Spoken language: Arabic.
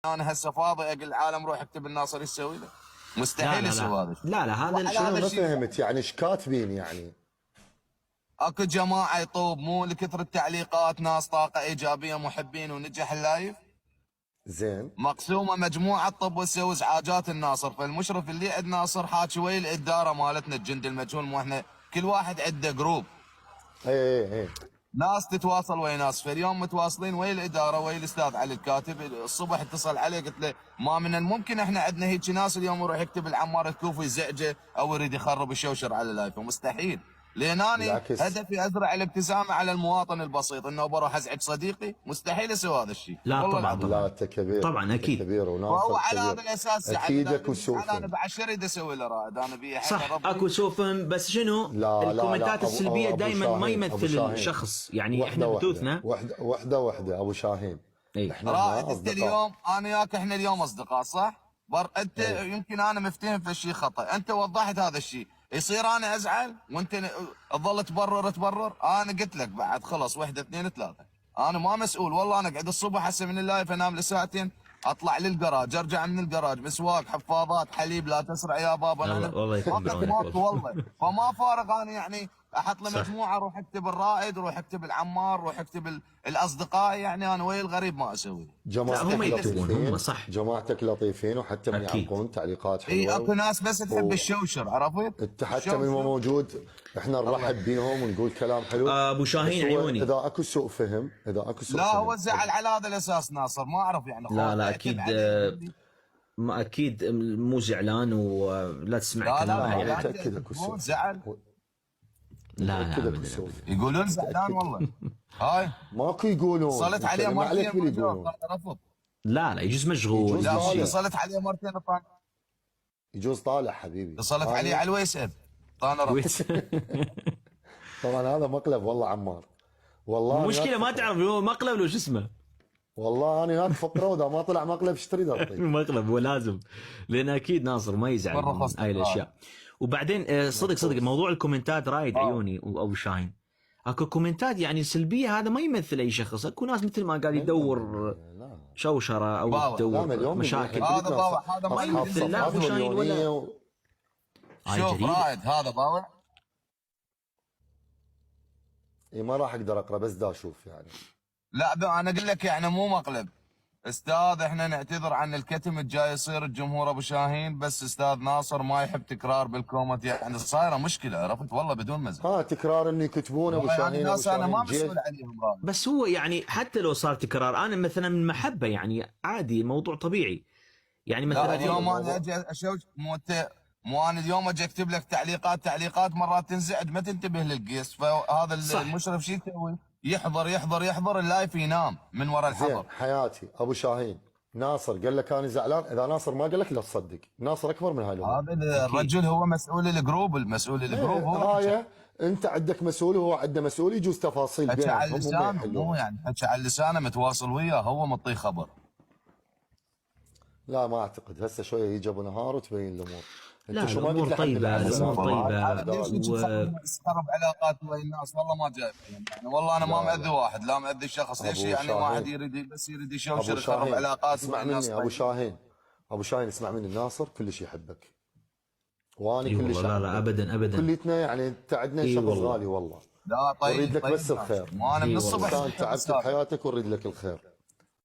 انا هسه فاضي اقول العالم روح اكتب الناصر ايش يسوي له؟ لا مستحيل لا يسوي لا هذا الشيء. لا لا هذا وعلى الشيء هذا ما الشيء فهمت يعني ايش كاتبين يعني؟ اكو جماعه يطوب مو لكثر التعليقات ناس طاقه ايجابيه محبين ونجح اللايف زين. مقسومه مجموعه طب وتسوي ازعاجات الناصر، فالمشرف اللي عند ناصر حاكي ويا الاداره مالتنا الجند المجهول، مو احنا كل واحد عنده جروب اي ناس تتواصل ويا ناس، فاليوم متواصلين ويا الاداره ويا الاستاذ علي الكاتب. الصبح اتصل عليه قلت له ما من الممكن احنا عندنا هيك ناس اليوم يروح يكتب العمار الكوفي يزعجه او يريد يخرب الشوشر على اللايف، مستحيل. لان اني بالعكس. هدفي ازرع الابتسامه على المواطن البسيط، انه بروح ازعج صديقي، مستحيل اسوي هذا الشيء. لا والله طبعا العظيم. لا انت كبير، طبعا أنت اكيد. كبير وناصر وهو على كبير. هذا الاساس اكيد اكو سوء انا فهم. بعد شو اريد اسوي له رائد، انا بيه صح ربي. اكو سوء فهم، بس شنو لا الكومنتات السلبيه أبو دائما ما شاهين، يمثل أبو شاهين. الشخص، يعني وحدة احنا وحدة بثوثنا وحده ابو شاهين. اي احنا رائد انت اصدقاء. اليوم انا وياك احنا اليوم اصدقاء صح؟ انت أي. يمكن انا مفتهم في الشيء خطا، انت وضحت هذا الشيء، يصير انا ازعل وانت تظل تبرر. انا قلت لك بعد خلص وحده اثنين ثلاثه، انا ما مسؤول. والله انا اقعد الصبح هسه من اللايف انام لساعتين، اطلع للجراج ارجع من الجراج مسواك حفاضات حليب لا تسرع يا بابا. والله- والله يكون وقت بعونك ماكو والله. والله، فما فارغ انا يعني احط له صح. مجموعه روح اكتب الرائد، روح اكتب العمار، روح اكتب الاصدقاء، يعني انا ويا الغريب ما اسوي. جماعتك لا، هم يكتبون، لطيفين، هم صح. جماعتك لطيفين وحتى من أكيد. يعلقون تعليقات اي حلوه. اكو ناس بس تحب الشوشر، عرفت؟ انت حتى من ما موجود احنا نرحب بيهم ونقول كلام حلو. ابو شاهين بس هو عيوني. اذا اكو سوء فهم، لا هو زعل على هذا الاساس ناصر، ما اعرف يعني. لا لا اعتب اكيد عليه. ما اكيد مو زعلان ولا تسمع لا كلامه لا يعني. متأكد اكو مو سوء. زعل، لا متأكد لا اكو ابدا سوء. ابدا. يقولون زعلان والله. هاي ماكو يقولون. اتصلت عليه ما عليك مرتين باللي ما جاوب، يقولون. قال رفض. لا لا يجوز مشغول يجوز لا يجوز والله شيء. اتصلت عليه مرتين يجوز طالع حبيبي. اتصلت عليه على الويساب، طانا رفض. كويس. طبعا هذا مقلب والله عمار. والله المشكله ما تعرف هو مقلب لو شو اسمه. والله انا وياك فقره، واذا ما طلع مقلب ايش تريد اعطيك؟ مقلب هو لازم، لان اكيد ناصر ما يزعل من بالرخص هاي الاشياء. وبعدين صدق موضوع الكومنتات رايد عيوني وابو شاهين. اكو كومنتات يعني سلبيه، هذا ما يمثل اي شخص. اكو ناس مثل ما قاعد يدور لا شوشره او باوع. لا تدور مليون مشاكل. هذا باوع، هذا ما أصحاب يمثل. لا، أبو صفحات شاهين ولا- مليونية هاي شوف جريمة. رائد هذا باوع. ما راح اقدر اقرا، بس دا اشوف يعني. لا انا اقول لك يعني مو مقلب استاذ، احنا نعتذر عن الكتم الجاي يصير الجمهور ابو شاهين، بس استاذ ناصر ما يحب تكرار بالكومنت، يعني صايره مشكله، عرفت والله بدون مزح. تكرار انه يكتبون ابو يعني شاهين ابو ناس انا ما شاهين جيل. مسؤول عليهم رائد. بس هو يعني حتى لو صار تكرار، انا مثلا من محبه يعني عادي، موضوع طبيعي. يعني لا مثلا اليوم انا اجي اشوش مو انا اليوم اجي اكتب لك تعليقات مرات تنزعج ما تنتبه للقيس، فهذا صح. المشرف شو يسوي؟ يحضر اللايف ينام من وراء زين الحضر. حياتي ابو شاهين، ناصر قال لك انا زعلان، اذا ناصر ما قال لك لا تصدق، ناصر اكبر من هاي الامور. هذا الرجل هو مسؤول الجروب، هو هاي انت عندك مسؤول وهو عنده مسؤول، يجوز تفاصيل حكى على بينهم هم لسانه، يحلون. مو يعني حكى على لسانه متواصل وياه، هو معطيه خبر. لا ما اعتقد، هسه شويه يجي ابو نهار وتبين الامور. لا، انت شو ما قلت الأمور لحد طيبة، الأحزاب؟ الأمور طيبة. ليش خرب علاقات ويا الناس؟ والله ما جاي يعني، والله انا ما لا، مأذي واحد، لا مأذي شخص. ليش أبو يعني شاهين. واحد يريد يشوشر ابو يخرب شاهين علاقات اسمع ويا الناس؟ مني، ابو شاهين، ابو شاهين اسمع مني، ناصر كلش يحبك وانا اي كلش والله. لا لا أحبك. ابدا ابدا. كليتنا يعني انت عندنا إي شخص والله. غالي والله. لا طيب اريد لك طيب بس الخير. مو انا من إي الصبح انسان تعبت بحياتك ونريد لك الخير.